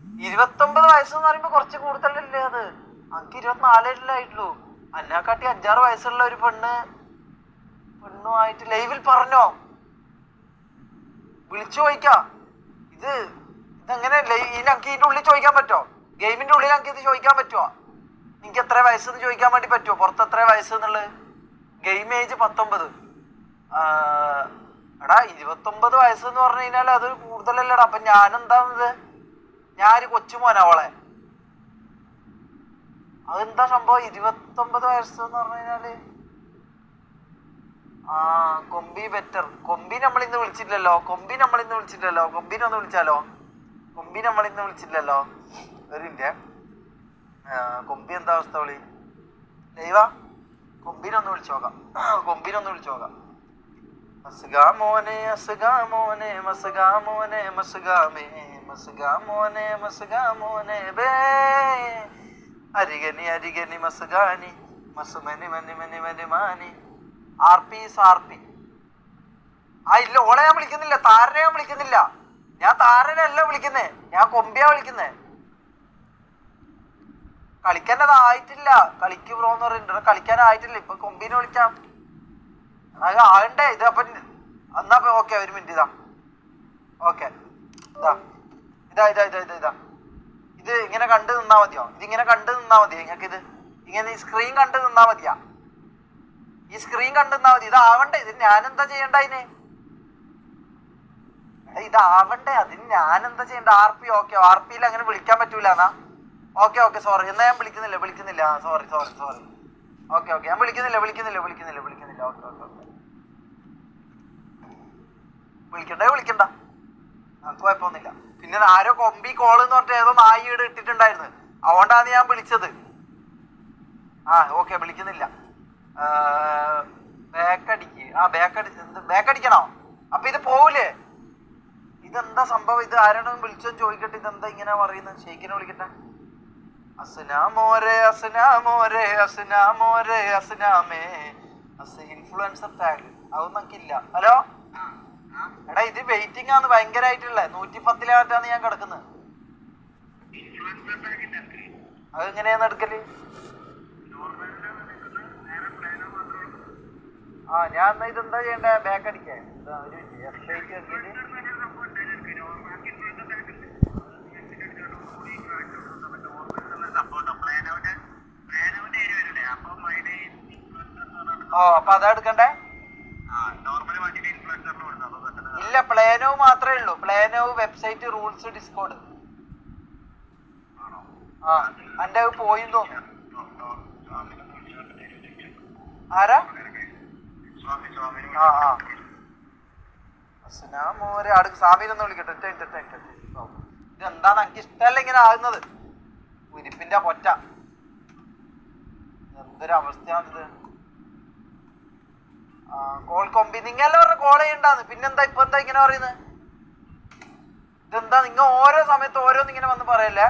29 വയസ്സെന്ന് പറയുമ്പോ കുറച്ച് കൂടുതലല്ലേ അത്? അനക്ക് 24 ആയിട്ടുള്ളൂ. അന്നെക്കാട്ടി 5-6 വയസ്സുള്ള ഒരു പെണ്ണുമായിട്ട് ലൈവിൽ പറഞ്ഞോ? വിളിച്ചു ചോദിക്കാ. ഇതെങ്ങനെ അനക്ക് ഇതിന്റെ ഉള്ളിൽ ചോദിക്കാൻ പറ്റുമോ? ഗെയിമിന്റെ ഉള്ളിൽ അനക്ക് ഇത് ചോദിക്കാൻ പറ്റുമോ? നിനക്ക് എത്ര വയസ്സെന്ന് ചോദിക്കാൻ വേണ്ടി പറ്റുമോ? പുറത്ത് എത്ര വയസ്സെന്നുള്ളത്? Game age 19. എടാ 29 വയസ്സെന്ന് പറഞ്ഞു കഴിഞ്ഞാൽ അത് കൂടുതലല്ലടാ. അപ്പൊ ഞാനെന്താന്നത്? ഞാനൊരു കൊച്ചുമോനാ അവളെ. അതെന്താ സംഭവം? 29 വയസ്സെന്ന് പറഞ്ഞു കഴിഞ്ഞാല് കൊമ്പി ബെറ്റർ. കൊമ്പി നമ്മളിന്ന് വിളിച്ചില്ലല്ലോ. കൊമ്പിനെ ഒന്ന് വിളിച്ചാലോ? കൊമ്പി നമ്മളിന്ന് വിളിച്ചില്ലല്ലോ. ഒരു മിനിറ്റ്. കൊമ്പി എന്താ അവസ്ഥ? വിളി ദൈവാ. കൊമ്പിനെ ഒന്ന് വിളിച്ചു നോക്കാം. മസ്ഗാ മോനെ അസ്ഗാ മോനെ മസ്ഗാ മോനെ മസ്ഗാമേ മസ്ഗാ മോനെ ബേ അരിഗനി മസ്ഗാനി മസ്മനി മനി മനി മനി മാനി ആർപി. ഇല്ല, ഓളെ ഞാൻ വിളിക്കുന്നില്ല. താരനെ ഞാൻ വിളിക്കുന്നില്ല. ഞാൻ താരനല്ല വിളിക്കുന്നേ, ഞാൻ കൊമ്പിയാ വിളിക്കുന്നേ. കളിക്കാനത് ആയിട്ടില്ല. കളിക്ക് ബ്രോ എന്ന് പറയുന്നുണ്ട്. കളിക്കാനായിട്ടില്ല. ഇപ്പൊ കൊമ്പിനെ വിളിക്കാം. അത് ആകണ്ടേ ഇത്? അപ്പൊ എന്നാ ഓക്കെ, ഒരു മിനിറ്റ്. ഓക്കെ, ഇതാ ഇത് ഇങ്ങനെ കണ്ടു നിന്നാ മതിയോ? ഇതിങ്ങനെ കണ്ടു നിന്നാ മതി നിങ്ങൾക്ക്? ഇങ്ങനെ ഈ സ്ക്രീൻ കണ്ടു നിന്നാ മതിയാ? ഈ സ്ക്രീൻ കണ്ടു നിന്നാ മതി. ഇതാവണ്ടേ? ഇത് ഞാനെന്താ ചെയ്യണ്ട? ഇതാവണ്ടേ? അതിന് ഞാനെന്താ ചെയ്യണ്ട? ആർപി. ഓക്കെ, ആർപിയിൽ അങ്ങനെ വിളിക്കാൻ പറ്റൂലെന്നാ? Okay sorry. എന്നാ ഞാൻ വിളിക്കുന്നില്ല. സോറി. ഓക്കെ ഞാൻ വിളിക്കുന്നില്ല. ഓക്കെ വിളിക്കണ്ട. നമുക്ക് കുഴപ്പമൊന്നുമില്ല. പിന്നെ ആരോ കൊമ്പി കോള് എന്ന് പറഞ്ഞിട്ട് ഏതോ നായിയുടെ ഇട്ടിട്ടുണ്ടായിരുന്നു. അതുകൊണ്ടാണ് ഞാൻ വിളിച്ചത്. ഓക്കെ, വിളിക്കുന്നില്ല. ബാക്കടിക്കണോ? അപ്പൊ ഇത് പോവൂലേ? ഇതെന്താ സംഭവം? ഇത് ആരാണ് വിളിച്ചോന്ന് ചോദിക്കട്ടെ. ഇതെന്താ ഇങ്ങനെ പറയുന്നത്? ഷെയ്ഖിനെ വിളിക്കട്ടെ. ഇൻഫ്ലുവൻസർ ടാഗ് അതൊന്നും നമുക്കില്ല. ഹലോ എടാ, ഇത് വെയിറ്റിംഗ് ആണ് ഭയങ്കരമായിട്ടുള്ള. 110 ഞാൻ കിടക്കുന്നത്. അതെങ്ങനെയാന്ന് എടുക്കല്? ഞാൻ എന്നാ ഇതെന്താ ചെയ്യണ്ടേ? ബാക്ക് അടിക്കാൻ അപ്പൊ അതാ എടുക്കണ്ടേ? ഇല്ല, പ്ലേനോ മാത്രമേ ഉള്ളൂ. Plano website, rules, Discord. എന്റെ പോയി തോന്നുന്നു. ആരാ? സ്വാമിനൊന്ന് വിളിക്കട്ടെ. ഇതെന്താന്ന് എനിക്ക് ഇഷ്ടമല്ല ഇങ്ങനെ ആകുന്നത്. ഉരിപ്പിന്റെ പൊറ്റ. എന്തൊരു അവസ്ഥയാണിത്. കോൾ കൊമ്പി. നിങ്ങളല്ലേ പറഞ്ഞ കോൾ ചെയ്യണ്ടാന്ന്. പിന്നെന്താ ഇപ്പൊ എന്താ ഇങ്ങനെ പറയുന്നത്? ഇതെന്താ നിങ്ങൾ ഓരോ സമയത്ത് ഓരോന്നിങ്ങനെ വന്ന് പറയല്ലേ?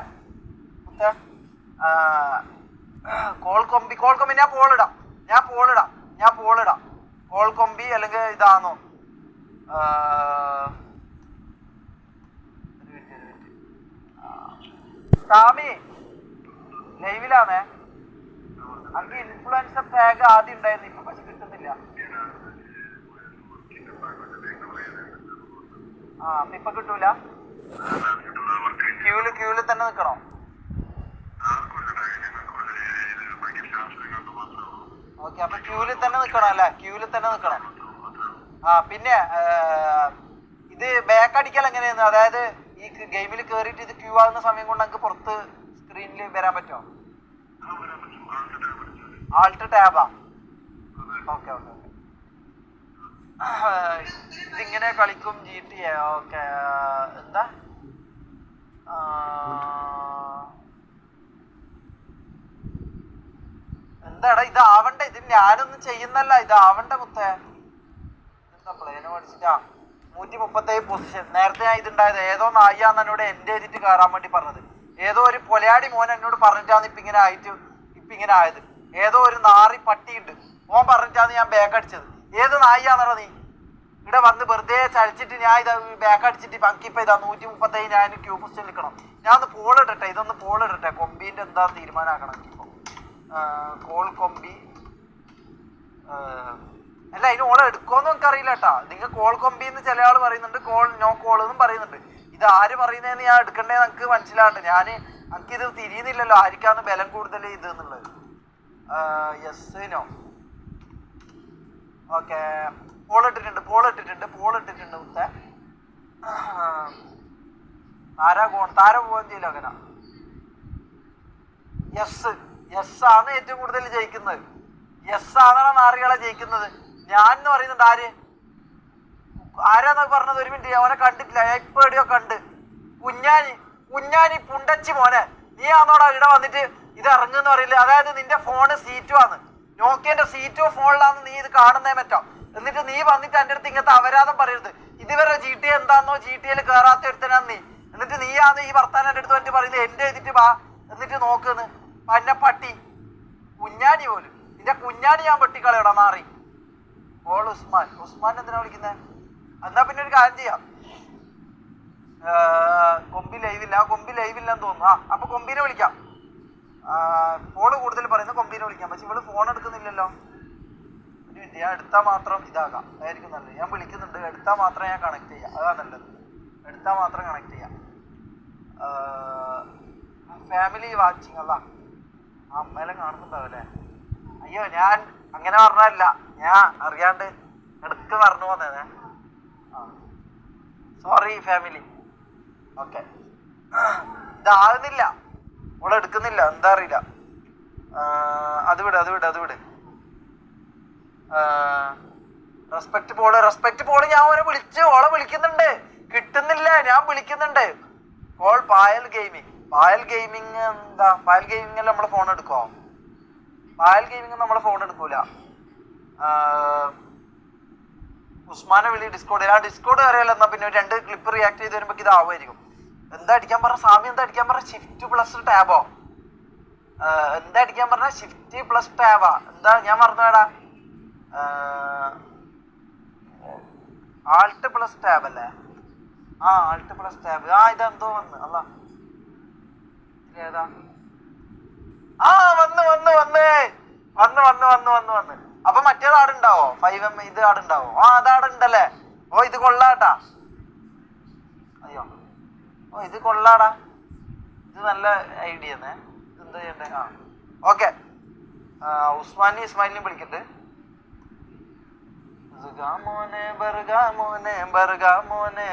കോൾ കൊമ്പി. ഞാൻ പോളിടാം. കോൾ കൊമ്പി അല്ലെങ്കിൽ ഇതാണോ? സ്വാമി ലൈവിലാണേ. എനിക്ക് ഇൻഫ്ലുവൻസർ ടാഗ് ആദ്യം ഉണ്ടായിരുന്നു. ഇപ്പൊ പക്ഷെ കിട്ടുന്നില്ല. ഇപ്പൊ കിട്ടൂല. ക്യൂല് തന്നെ നിക്കണോ? ഓക്കെ, അപ്പൊ ക്യൂല് തന്നെ നിക്കണം അല്ലേ? പിന്നെ ഇത് ബാക്ക് അടിക്കൽ എങ്ങനെയാന്ന്? അതായത് ഈ ഗെയിമിൽ കേറിയിട്ട് ഇത് ക്യൂ ആകുന്ന സമയം കൊണ്ട് നമുക്ക് പുറത്ത് സ്ക്രീനിൽ വരാൻ പറ്റുമോ? ആൾട്ട് ടാബാ? ഓക്കെ. ഇതിങ്ങനെ കളിക്കും GTA. ഓക്കെ, എന്താ എന്താടാ ഇതാവണ്ടേ? ഇത് ഞാനൊന്നും ചെയ്യുന്നല്ല. ഇതാവണ്ട മുത്തേ. എന്താ പ്ലേന് പഠിച്ചിട്ടാ? 137 പൊസിഷൻ. നേരത്തെ ഞാൻ ഇതുണ്ടായത് ഏതോ നായിയാന്ന് എന്നോട് എന്റെ എഴുതിട്ട് കയറാൻ വേണ്ടി പറഞ്ഞത്. ഏതോ ഒരു പൊലയാടി മോൻ എന്നോട് പറഞ്ഞിട്ടാണ് ഇപ്പൊ ഇങ്ങനെ ആയത്. ഏതോ ഒരു നാറി പട്ടിയുണ്ട്, ഓൻ പറഞ്ഞിട്ടാണ് ഞാൻ ബാക്ക് അടിച്ചത്. ഏത് നായിയാന്നറ നീ? ഇവിടെ വന്ന് വെറുതെ ചലിച്ചിട്ട് ഞാൻ ഇത് ബാക്ക് അടിച്ചിട്ട് പങ്കിപ്പോ ഇതാ 137 ഞാൻ ക്യൂ പൊസിഷൻ നിൽക്കണം. ഞാൻ ഒന്ന് പോൾ ഇടട്ടെ, ഇതൊന്ന് പോൾ ഇടട്ടെ. കൊമ്പീൻ്റെ എന്താ തീരുമാനമാക്കണം ഇപ്പോൾ. കോൾ കൊമ്പി അല്ല, അതിന് ഓളെ എടുക്കുമെന്ന് നമുക്ക് അറിയില്ല കേട്ടാ. നിങ്ങൾ കോൾ കൊമ്പി എന്ന് ചില ആൾ പറയുന്നുണ്ട്, കോൾ നോ കോൾ എന്നും പറയുന്നുണ്ട്. ഇത് ആര് പറയുന്നതെന്ന് ഞാൻ എടുക്കണ്ടേന്ന് എനിക്ക് മനസ്സിലാവട്ടെ. എനിക്കിത് തിരിയുന്നില്ലല്ലോ ആർക്കാന്ന് ബലം കൂടുതൽ ഇത് എന്നുള്ളത്. Yes no. ഓക്കെ, പോൾ ഇട്ടിട്ടുണ്ട് മുത്തേ. താര പോകാൻ ചെയ്യില്ല അങ്ങനെ. യെസ് ആണ് ഏറ്റവും കൂടുതൽ ജയിക്കുന്നത്. യെസ് ആണാണ് നാറികളെ ജയിക്കുന്നത്. ഞാൻ എന്ന് പറയുന്നുണ്ട്. ആരാന്നൊക്കെ പറഞ്ഞത്? ഒരു മിനിറ്റ്, അവനെ കണ്ടിട്ടില്ല. ഞാൻ ഇപ്പൊ എവിടെയോ കണ്ട്. കുഞ്ഞാനി പുണ്ടച്ചി മോനെ, നീ ആണോടാ ഇവിടെ വന്നിട്ട് ഇത് ഇറങ്ങുന്ന് പറയില്ല? അതായത് നിന്റെ ഫോണ് സീറ്റു ആണ്, നോക്കിയന്റെ സീറ്റോ ഫോണിലാന്ന് നീ ഇത് കാണുന്നേ പറ്റോ. എന്നിട്ട് നീ വന്നിട്ട് എൻ്റെ അടുത്ത് ഇങ്ങനത്തെ അപരാധം പറയരുത്. ഇതുവരെ GTA എന്താന്നോ GTA കയറാത്ത എടുത്തനാ നീ. എന്നിട്ട് നീയാന്ന് ഈ വർത്താനം എൻ്റെ അടുത്ത് വന്നിട്ട് പറയുന്നത് എൻ്റെ എഴുതിട്ട് വാ എന്നിട്ട് നോക്കുന്നു പന്നപ്പട്ടി. കുഞ്ഞാനി പോലും, നിന്റെ കുഞ്ഞാനി ഞാൻ വെട്ടിക്കളയടാ നാറി. ഓൾ ഉസ്മാൻ എന്തിനാ വിളിക്കുന്നത്? എന്നാ പിന്നെ ഒരു കാര്യം ചെയ്യാം, കൊമ്പി ലൈവില്ലെന്ന് തോന്നുന്നു. അപ്പൊ കൊമ്പിനെ വിളിക്കാം. ഫോണ് കൂടുതൽ പറയുന്നത് കൊമ്പിനെ വിളിക്കാം. പക്ഷെ ഇവള് ഫോൺ എടുക്കുന്നില്ലല്ലോ. ഒരു മിനിറ്റ്, ഞാൻ എടുത്താൽ മാത്രം ഇതാകാം, അതായിരിക്കും നല്ലത്. ഞാൻ വിളിക്കുന്നുണ്ട്, എടുത്താൽ മാത്രം ഞാൻ കണക്ട് ചെയ്യാം. അതാ നല്ലത്, എടുത്താൽ മാത്രം കണക്ട് ചെയ്യാം. ഫാമിലി വാച്ചിങ് അല്ല, അമ്മേലെ കാണുന്നുണ്ടാവല്ലേ? അയ്യോ, ഞാൻ അങ്ങനെ പറഞ്ഞല്ല, ഞാൻ അറിയാണ്ട് എടുത്ത് പറഞ്ഞു പോന്നേ. Sorry family. ഓക്കെ, ഇതാകുന്നില്ല, ഓളെ എടുക്കുന്നില്ല, എന്താ അറിയില്ല. അത് വിട്. റെസ്പെക്ട് പോള് ഞാൻ ഓനെ ഓളെ വിളിക്കുന്നുണ്ട്, കിട്ടുന്നില്ല. ഞാൻ വിളിക്കുന്നുണ്ട്. കോൾ പായൽ ഗെയിമിങ് എന്താ? പായൽ ഗെയിമിങ്ങിൽ നമ്മളെ ഫോൺ എടുക്കുമോ? പായൽ ഗെയിമിങ് നമ്മളെ ഫോൺ എടുക്കൂല. ഉസ്മാനെ വിളി ഡിസ്കോഡ് അറിയാലോ. എന്നാ പിന്നെ 2 ക്ലിപ്പ് റിയാക്ട് ചെയ്ത് വരുമ്പോ ഇതാവുമായിരിക്കും. എന്താ അടിക്കാൻ പറഞ്ഞ സാമി? എന്താ അടിക്കാൻ പറഞ്ഞ? ഷിഫ്റ്റ്+ ടാബോ? എന്താ അടിക്കാൻ പറഞ്ഞ? ഷിഫ്റ്റ്+ ടാബാ? എന്താ ഞാൻ മറന്നുവേടാ. Alt+ ടാബ് അല്ലേ? Alt+ tab. ഇതെന്തോ വന്ന് അല്ല ഏതാ? വന്ന്. അപ്പൊ മറ്റേത് ആടുണ്ടാവോ? 5M ഇത് ആടുണ്ടാവോ? അത് ആടുണ്ടല്ലേ? ഓ, ഇത് കൊള്ളാട്ടാ. അയ്യോ, ഇത് കൊള്ളാടാ. ഇത് നല്ല ഐഡിയ. എന്താ ചെയ്യണ്ടേ? ഓക്കെ, ഇസ്മായിലിനെയും വിളിക്കട്ടെ. മോനെ ബർഗ മോനെ